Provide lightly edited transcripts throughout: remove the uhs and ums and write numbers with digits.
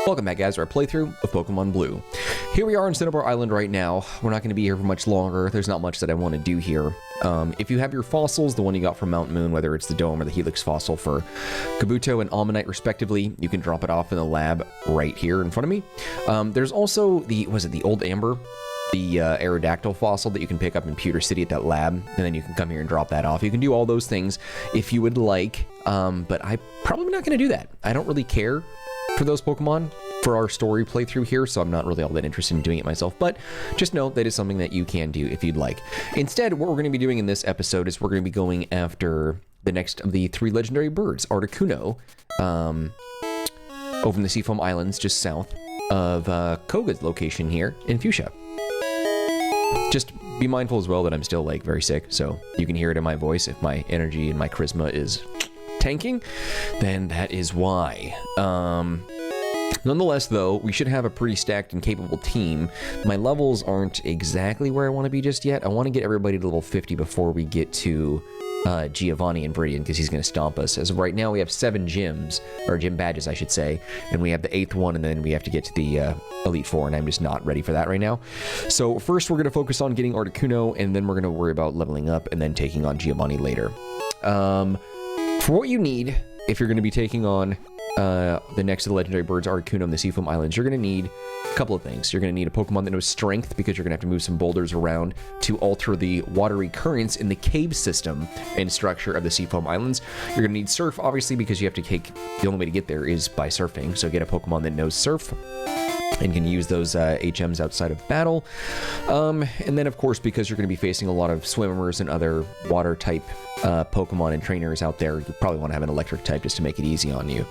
Welcome back, guys, to our playthrough of Pokemon Blue. Here we are on Cinnabar Island right now. We're not going to be here for much longer. There's not much that I want to do here. If you have your fossils, the one you got from Mount Moon, whether it's the Dome or the Helix fossil for Kabuto and Almanite respectively, you can drop it off in the lab right here in front of me. There's also the, was it the Old Amber? The Aerodactyl fossil that you can pick up in Pewter City at that lab, and then you can come here and drop that off. You can do all those things if you would like, but I'm probably not going to do that. I don't really care for those Pokemon for our story playthrough here, so I'm not really all that interested in doing it myself, but just know that is something that you can do if you'd like. Instead, what we're going to be doing in this episode is we're going to be going after the next of the 3 legendary birds, Articuno, over in the Seafoam Islands, just south of Koga's location here in Fuchsia. Just be mindful as well that I'm still, like, very sick, so you can hear it in my voice. If my energy and my charisma is tanking, then that is why. Nonetheless, though, we should have a pretty stacked and capable team. My levels aren't exactly where I want to be just yet. I want to get everybody to level 50 before we get to Giovanni and Viridian, because he's going to stomp us. As of right now, we have 7 gyms, or gym badges, I should say, and we have the 8th one, and then we have to get to the Elite Four, and I'm just not ready for that right now. So first, we're going to focus on getting Articuno, and then we're going to worry about leveling up, and then taking on Giovanni later. For what you need, if you're going to be taking on the next of the legendary birds, Articuno, and the Seafoam Islands, you're going to need a couple of things. You're going to need a Pokemon that knows Strength, because you're going to have to move some boulders around to alter the watery currents in the cave system and structure of the Seafoam Islands. You're going to need Surf, obviously, because you have to take, the only way to get there is by surfing, so get a Pokemon that knows Surf and can use those HMs outside of battle. And then, of course, because you're going to be facing a lot of swimmers and other water-type Pokemon and trainers out there, you probably want to have an electric type just to make it easy on you.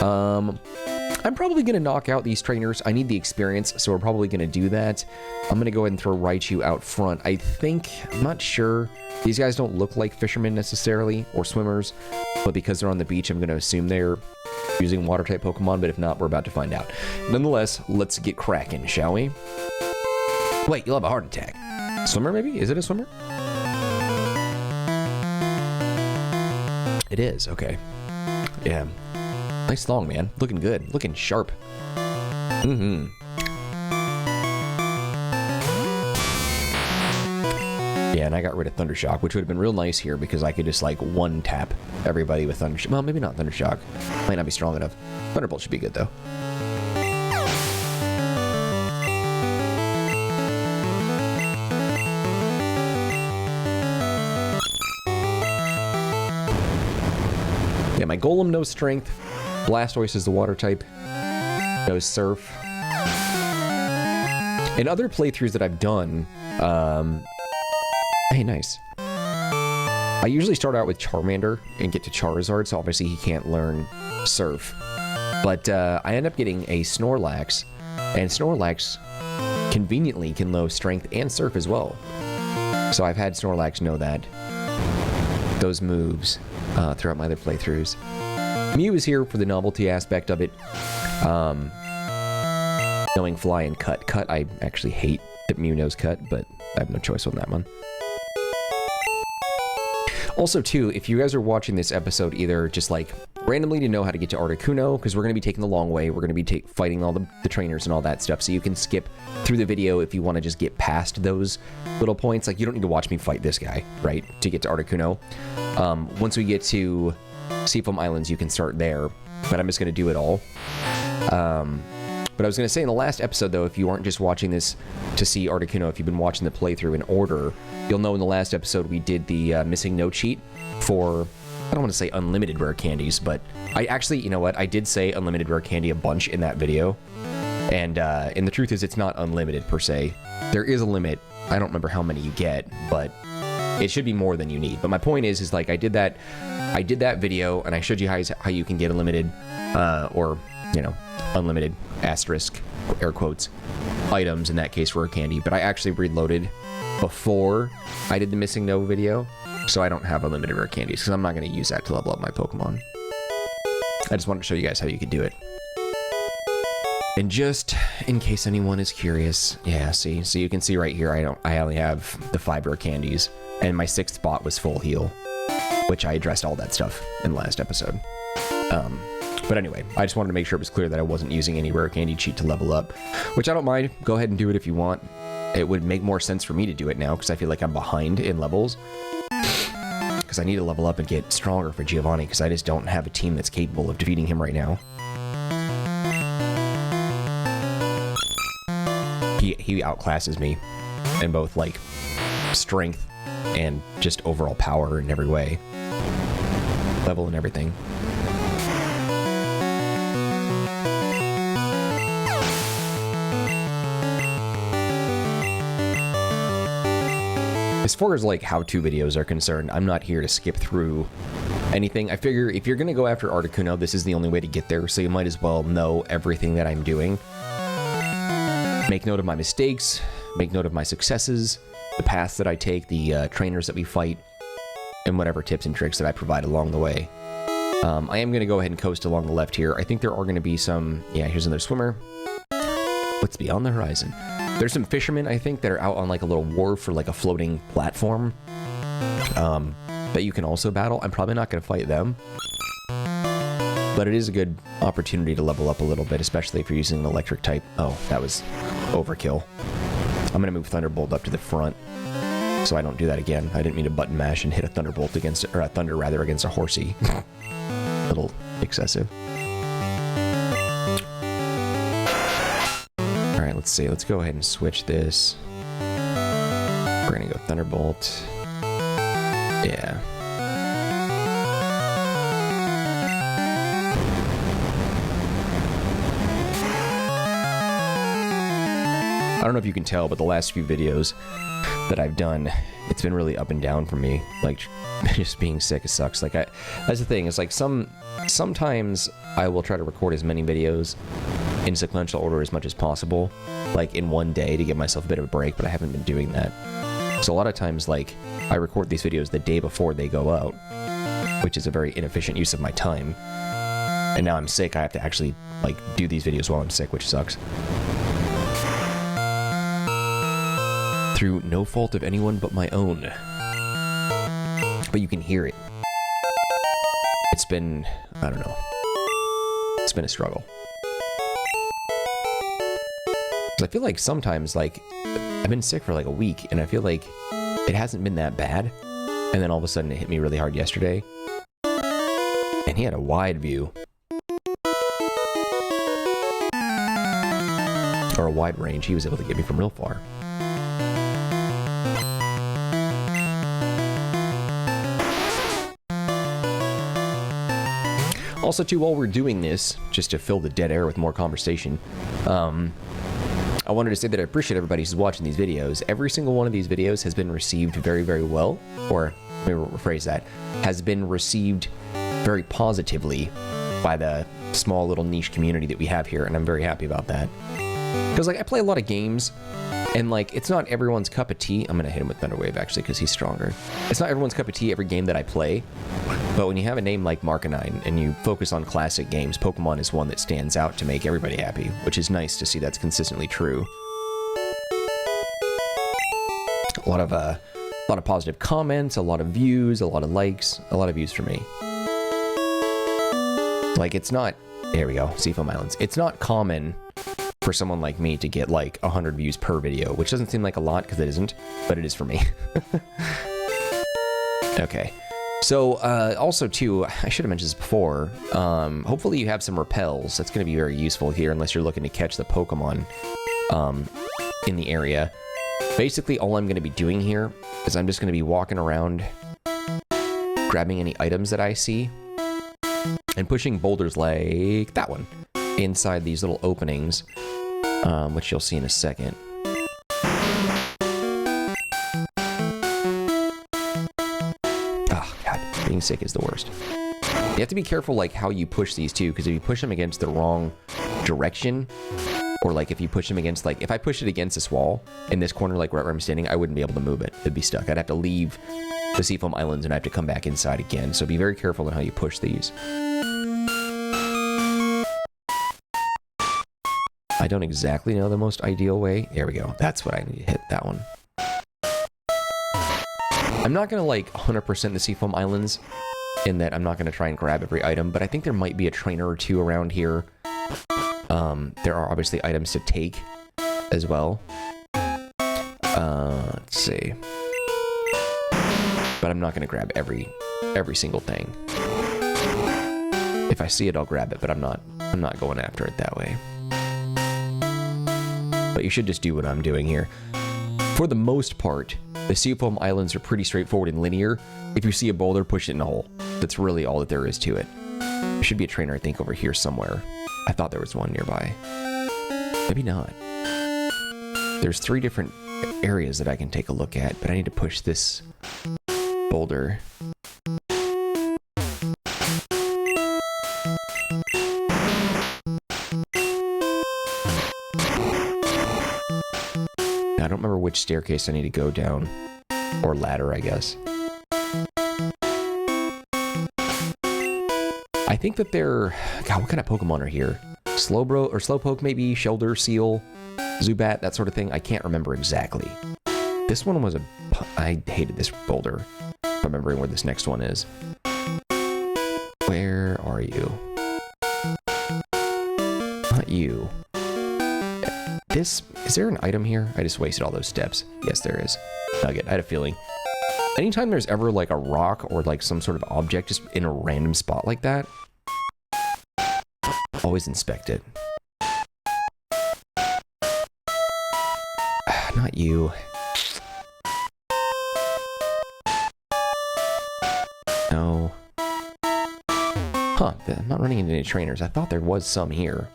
I'm probably going to knock out these trainers. I need the experience, so we're probably going to do that. I'm going to go ahead and throw Raichu out front. I think, I'm not sure, these guys don't look like fishermen necessarily, or swimmers, but because they're on the beach, I'm going to assume they're using water-type Pokemon, but if not, we're about to find out. Nonetheless, let's get cracking, shall we? Wait, you'll have a heart attack. Swimmer, maybe? Is it a swimmer? It is, okay. Yeah. Nice thong, man. Looking good. Looking sharp. Mm-hmm. Yeah, and I got rid of Thundershock, which would have been real nice here because I could just, like, one-tap everybody with Thundershock. Well, maybe not Thundershock. Might not be strong enough. Thunderbolt should be good, though. Yeah, my Golem knows Strength. Blastoise is the water type. Knows Surf. In other playthroughs that I've done, hey, nice. I usually start out with Charmander and get to Charizard, so obviously he can't learn Surf. But I end up getting a Snorlax, and Snorlax conveniently can know Strength and Surf as well. So I've had Snorlax know those moves throughout my other playthroughs. Mew is here for the novelty aspect of it. Knowing Fly and Cut. Cut, I actually hate that Mew knows Cut, but I have no choice on that one. Also, too, if you guys are watching this episode either just, like, randomly to know how to get to Articuno, because we're going to be taking the long way, we're going to be fighting all the trainers and all that stuff, so you can skip through the video if you want to just get past those little points. Like, you don't need to watch me fight this guy, right, to get to Articuno. Once we get to Seafoam Islands, you can start there, but I'm just going to do it all. But I was going to say in the last episode, though, if you aren't just watching this to see Articuno, if you've been watching the playthrough in order, you'll know in the last episode we did the missing no cheat for, I don't want to say unlimited rare candies, but I actually, you know what, I did say unlimited rare candy a bunch in that video, and the truth is it's not unlimited per se. There is a limit. I don't remember how many you get, but it should be more than you need. But my point is like I did that video, and I showed you how you can get unlimited, or, you know, unlimited asterisk, air quotes, items, in that case rare candy, but I actually reloaded before I did the missing no video, so I don't have unlimited rare candies, because I'm not going to use that to level up my Pokemon. I just wanted to show you guys how you could do it. And just in case anyone is curious, yeah, see, so you can see right here, I only have the 5 rare candies, and my 6th spot was full heal, which I addressed all that stuff in the last episode. But anyway, I just wanted to make sure it was clear that I wasn't using any rare candy cheat to level up, which I don't mind. Go ahead and do it if you want. It would make more sense for me to do it now because I feel like I'm behind in levels. Because I need to level up and get stronger for Giovanni because I just don't have a team that's capable of defeating him right now. He outclasses me in both, like, strength and just overall power in every way. Level and everything. As far as, like, how-to videos are concerned, I'm not here to skip through anything. I figure if you're going to go after Articuno, this is the only way to get there, so you might as well know everything that I'm doing. Make note of my mistakes, make note of my successes, the paths that I take, the trainers that we fight, and whatever tips and tricks that I provide along the way. I am going to go ahead and coast along the left here. I think there are going to be some... Yeah, here's another swimmer. What's beyond the horizon? There's some fishermen, I think, that are out on, like, a little wharf or, like, a floating platform that you can also battle. I'm probably not going to fight them. But it is a good opportunity to level up a little bit, especially if you're using an electric type. Oh, that was overkill. I'm going to move Thunderbolt up to the front so I don't do that again. I didn't mean to button mash and hit a Thunderbolt against... Or a Thunder, rather, against a Horsey. A little excessive. Alright, let's see. Let's go ahead and switch this. We're gonna go Thunderbolt. Yeah. I don't know if you can tell, but the last few videos that I've done, it's been really up and down for me. Like, just being sick, it sucks. Like, that's the thing. It's like sometimes I will try to record as many videos in sequential order as much as possible, like in one day to give myself a bit of a break, but I haven't been doing that. So a lot of times, like, I record these videos the day before they go out, which is a very inefficient use of my time. And now I'm sick, I have to actually, like, do these videos while I'm sick, which sucks. Through no fault of anyone but my own. But you can hear it. It's been, I don't know. It's been a struggle. I feel like sometimes, like, I've been sick for like a week, and I feel like it hasn't been that bad. And then all of a sudden it hit me really hard yesterday. And he had a wide view. Or a wide range. He was able to get me from real far. Also, too, while we're doing this, just to fill the dead air with more conversation, I wanted to say that I appreciate everybody who's watching these videos. Every single one of these videos has been received very, very well, or let me rephrase that, has been received very positively by the small little niche community that we have here, and I'm very happy about that. Because, like, I play a lot of games, and, like, it's not everyone's cup of tea. I'm going to hit him with Thunder Wave, actually, because he's stronger. It's not everyone's cup of tea every game that I play, but when you have a name like Marcanine and you focus on classic games, Pokemon is one that stands out to make everybody happy, which is nice to see that's consistently true. A lot of positive comments, a lot of views, a lot of likes, a lot of views for me. Like, it's not... There we go, Seafoam Islands. It's not common for someone like me to get like 100 views per video, which doesn't seem like a lot because it isn't, but it is for me. Okay. So, also too, I should have mentioned this before, hopefully you have some repels. That's going to be very useful here unless you're looking to catch the Pokemon in the area. Basically, all I'm going to be doing here is I'm just going to be walking around, grabbing any items that I see, and pushing boulders like that one inside these little openings, which you'll see in a second. Being sick is the worst. You have to be careful, like, how you push these too, because if you push them against the wrong direction, or like if you push them against, like, if I push it against this wall in this corner, like right where I'm standing, I wouldn't be able to move it. It'd be stuck. I'd have to leave the Seafoam Islands and I have to come back inside again. So be very careful in how you push these. I don't exactly know the most ideal way. There we go. That's what I need to hit, that one. I'm not gonna like 100% the Seafoam Islands in that I'm not going to try and grab every item, but I think there might be a trainer or two around here. There are obviously items to take as well. Let's see. But I'm not going to grab every single thing. If I see it, I'll grab it, but I'm not going after it that way. But you should just do what I'm doing here. For the most part, the Sea Foam Islands are pretty straightforward and linear. If you see a boulder, push it in a hole. That's really all that there is to it. There should be a trainer, I think, over here somewhere. I thought there was one nearby. Maybe not. There's 3 different areas that I can take a look at, but I need to push this boulder. I don't remember which staircase I need to go down. Or ladder, I guess. I think that they're... God, what kind of Pokemon are here? Slowbro or Slowpoke maybe? Shelder, Seal, Zubat, that sort of thing? I can't remember exactly. This one was a... I hated this boulder. Remembering where this next one is. Where are you? Not you. This... Is there an item here? I just wasted all those steps. Yes, there is. Nugget. I had a feeling. Anytime there's ever like a rock or like some sort of object just in a random spot like that, always inspect it. Not you. No. Huh, I'm not running into any trainers. I thought there was some here.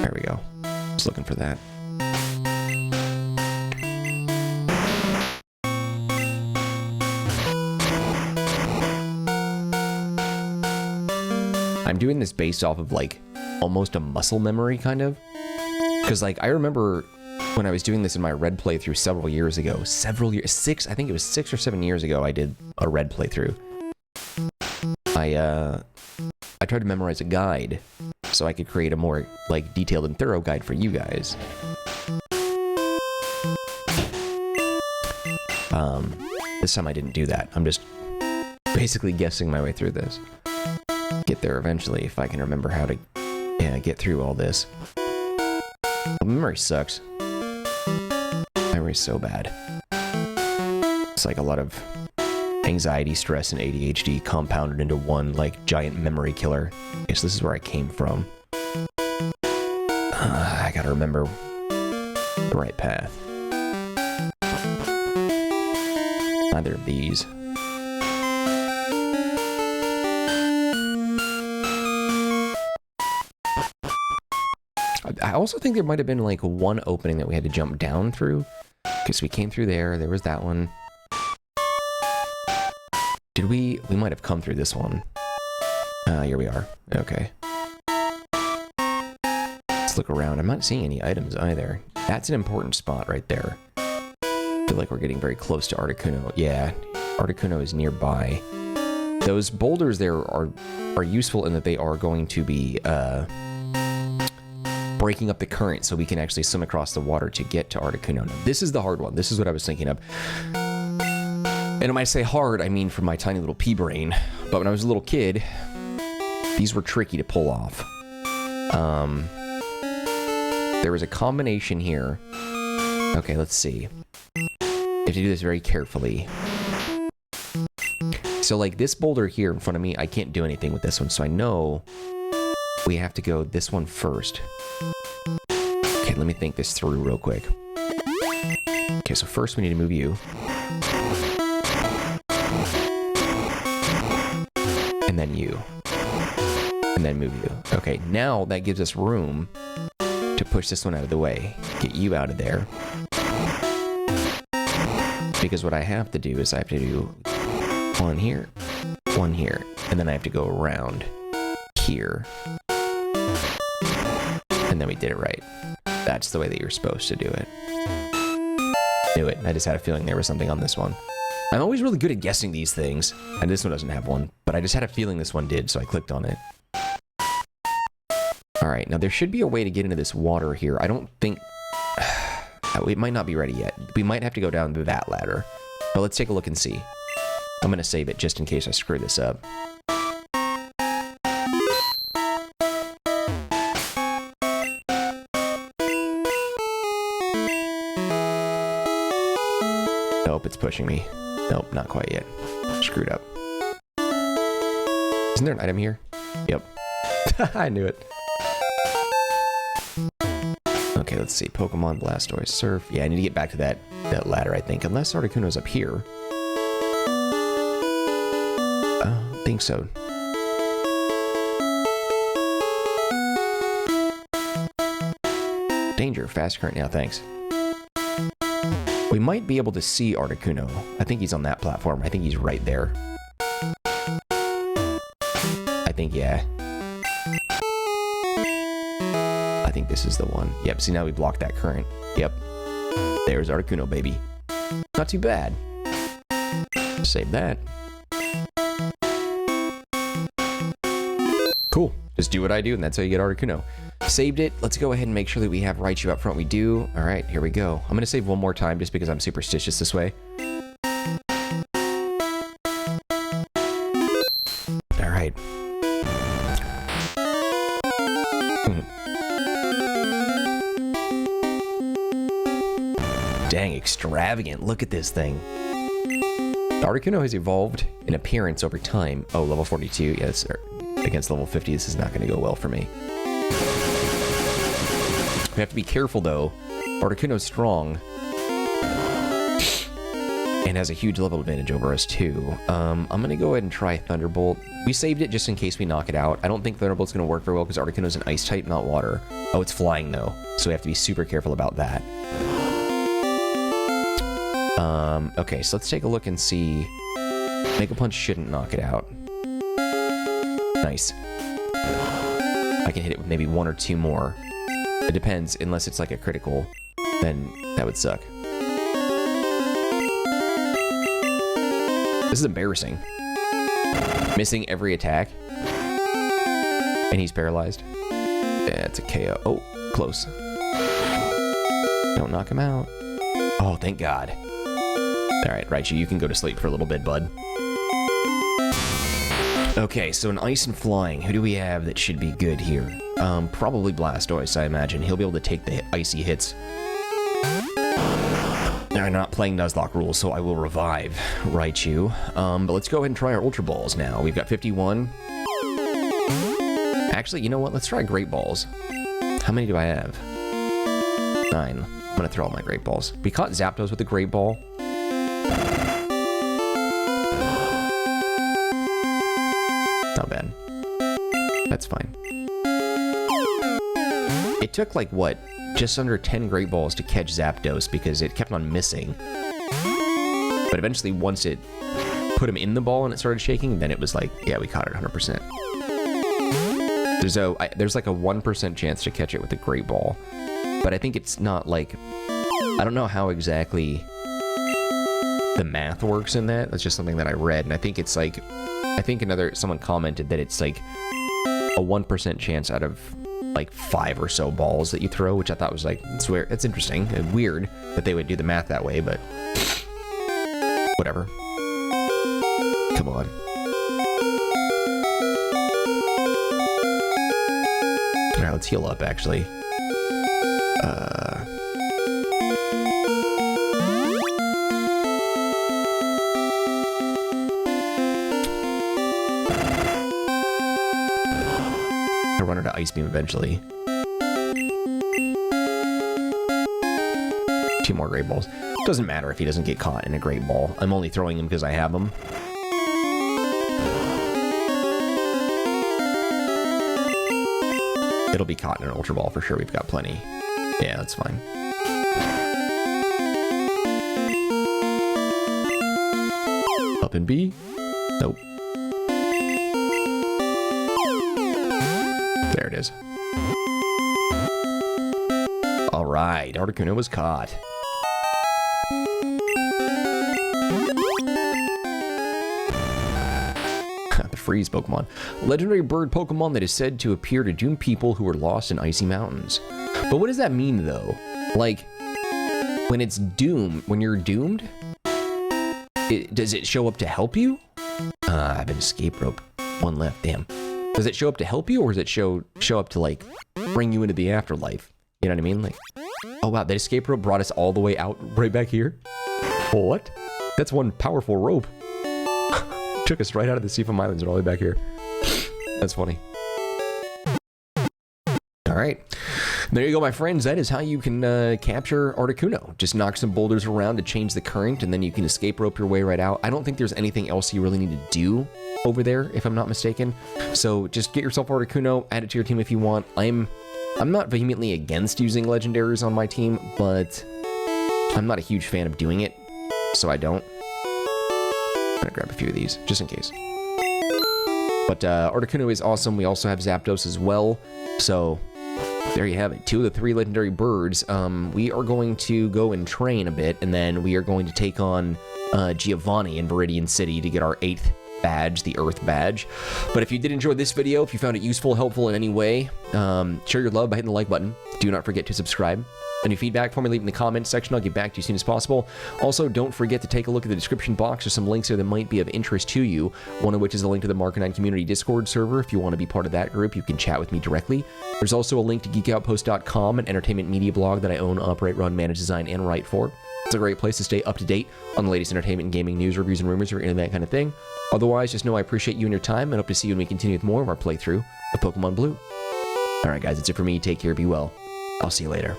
There we go. Just looking for that. I'm doing this based off of like almost a muscle memory kind of. Because like I remember when I was doing this in my Red playthrough several years ago, I think it was 6 or 7 years ago I did a Red playthrough. I tried to memorize a guide so I could create a more like detailed and thorough guide for you guys. This time I didn't do that. I'm just basically guessing my way through this. Get there eventually if I can remember how to get through all this. Memory sucks. Memory's so bad. It's like a lot of anxiety, stress, and ADHD compounded into one like giant memory killer. Yes, this is where I came from. I gotta remember the right path. Neither of these. I also think there might have been like one opening that we had to jump down through. Because we came through there, there was that one. Did we might have come through this one. Here we are. Okay. Let's look around. I'm not seeing any items either. That's an important spot right there. I feel like we're getting very close to Articuno. Yeah, Articuno is nearby. Those boulders there are useful in that they are going to be breaking up the current so we can actually swim across the water to get to Articuno. Now, this is the hard one. This is what I was thinking of. And when I say hard, I mean from my tiny little pea brain. But when I was a little kid, these were tricky to pull off. There was a combination here. Okay, let's see. You have to do this very carefully. So like this boulder here in front of me, I can't do anything with this one. So I know we have to go this one first. Okay, let me think this through real quick. Okay, so first we need to move you. And then you. And then move you. Okay, now that gives us room to push this one out of the way. Get you out of there. Because what I have to do is I have to do one here, and then I have to go around here. And then we did it right. That's the way that you're supposed to do it. Knew it. I just had a feeling there was something on this one. I'm always really good at guessing these things. And this one doesn't have one, but I just had a feeling this one did, so I clicked on it. All right, now there should be a way to get into this water here. I don't think... it might not be ready yet. We might have to go down that ladder. But let's take a look and see. I'm going to save it just in case I screw this up. Nope, it's pushing me. Nope, not quite yet. Screwed up. Isn't there an item here? Yep. I knew it. Okay, let's see. Pokemon Blastoise, Surf. Yeah, I need to get back to that ladder, I think. Unless Articuno's up here. I think so. Danger. Fast current now, thanks. We might be able to see Articuno. I think he's on that platform. I think he's right there. I think, yeah. I think this is the one. Yep, see now we blocked that current. Yep. There's Articuno, baby. Not too bad. Save that. Cool. Just do what I do, and that's how you get Articuno. Saved it. Let's go ahead and make sure that we have Raichu up front. We do. All right, here we go. I'm going to save one more time just because I'm superstitious this way. All right. Dang, extravagant. Look at this thing. Articuno has evolved in appearance over time. Oh, level 42. Yes, against level 50, this is not going to go well for me. We have to be careful, though. Articuno's strong. And has a huge level advantage over us, too. I'm going to go ahead and try Thunderbolt. We saved it just in case we knock it out. I don't think Thunderbolt's going to work very well because Articuno's an ice type, not water. Oh, it's flying, though. So we have to be super careful about that. Okay, so let's take a look and see. Mega Punch shouldn't knock it out. Nice. I can hit it with maybe one or two more. It depends, unless it's like a critical, then that would suck. This is embarrassing. Missing every attack. And he's paralyzed. Yeah, it's a KO. Oh, close. Don't knock him out. Oh, thank God. Alright, Raichu, you can go to sleep for a little bit, bud. Okay, so an ice and flying. Who do we have that should be good here? Probably Blastoise, I imagine. He'll be able to take the icy hits. I'm not playing Nuzlocke rules, so I will revive Raichu. But let's go ahead and try our Ultra Balls now. We've got 51. Actually, you know what? Let's try Great Balls. How many do I have? 9. I'm gonna throw all my Great Balls. We caught Zapdos with a Great Ball. Not bad. That's fine. It took like, what, just under 10 Great Balls to catch Zapdos because it kept on missing. But eventually, once it put him in the ball and it started shaking, then it was like, yeah, we caught it 100%. There's like a 1% chance to catch it with a Great Ball. But I think it's not like, I don't know how exactly the math works in that. That's just something that I read, and I think it's like, someone commented that it's like a 1% chance out of like 5 or so balls that you throw, which I thought was like, it's interesting and weird that they would do the math that way, but whatever. Come on. All right, let's heal up, actually. I'll run into Ice Beam eventually. 2 more Great Balls. Doesn't matter if he doesn't get caught in a Great Ball. I'm only throwing him because I have him. It'll be caught in an Ultra Ball for sure. We've got plenty. Yeah, that's fine. Up in B? Nope. There it is. Alright, Articuno was caught. The freeze Pokemon. Legendary bird Pokemon that is said to appear to doom people who are lost in icy mountains. But what does that mean, though? Like, when it's doomed, when you're doomed, does it show up to help you? I have an escape rope. One left, damn. Does it show up to help you, or does it show up to, like, bring you into the afterlife? You know what I mean? Like, oh wow, that escape rope brought us all the way out right back here? What? That's one powerful rope. Took us right out of the Seafoam Islands and all the way back here. That's funny. Alright. There you go, my friends. That is how you can capture Articuno. Just knock some boulders around to change the current, and then you can escape rope your way right out. I don't think there's anything else you really need to do over there, if I'm not mistaken. So just get yourself Articuno, add it to your team if you want. I'm not vehemently against using legendaries on my team, but I'm not a huge fan of doing it, so I don't. I'm gonna grab a few of these, just in case. But Articuno is awesome. We also have Zapdos as well, so there you have it. 2 of the 3 legendary birds. We are going to go and train a bit, and then we are going to take on Giovanni in Viridian City to get our 8th badge, the Earth badge. But if you did enjoy this video, if you found it useful, helpful in any way, share your love by hitting the like button. Do not forget to subscribe. Any feedback for me, leave in the comments section. I'll get back to you as soon as possible. Also, don't forget to take a look at the description box. There's some links there that might be of interest to you, one of which is a link to the Marcanine community Discord server. If you want to be part of that group, you can chat with me directly. There's also a link to geekoutpost.com, an entertainment media blog that I own, operate, run, manage, design, and write for. It's a great place to stay up to date on the latest entertainment and gaming news, reviews, and rumors, or any of that kind of thing. Otherwise, just know I appreciate you and your time, and hope to see you when we continue with more of our playthrough of Pokemon Blue. Alright guys, that's it for me. Take care, be well. I'll see you later.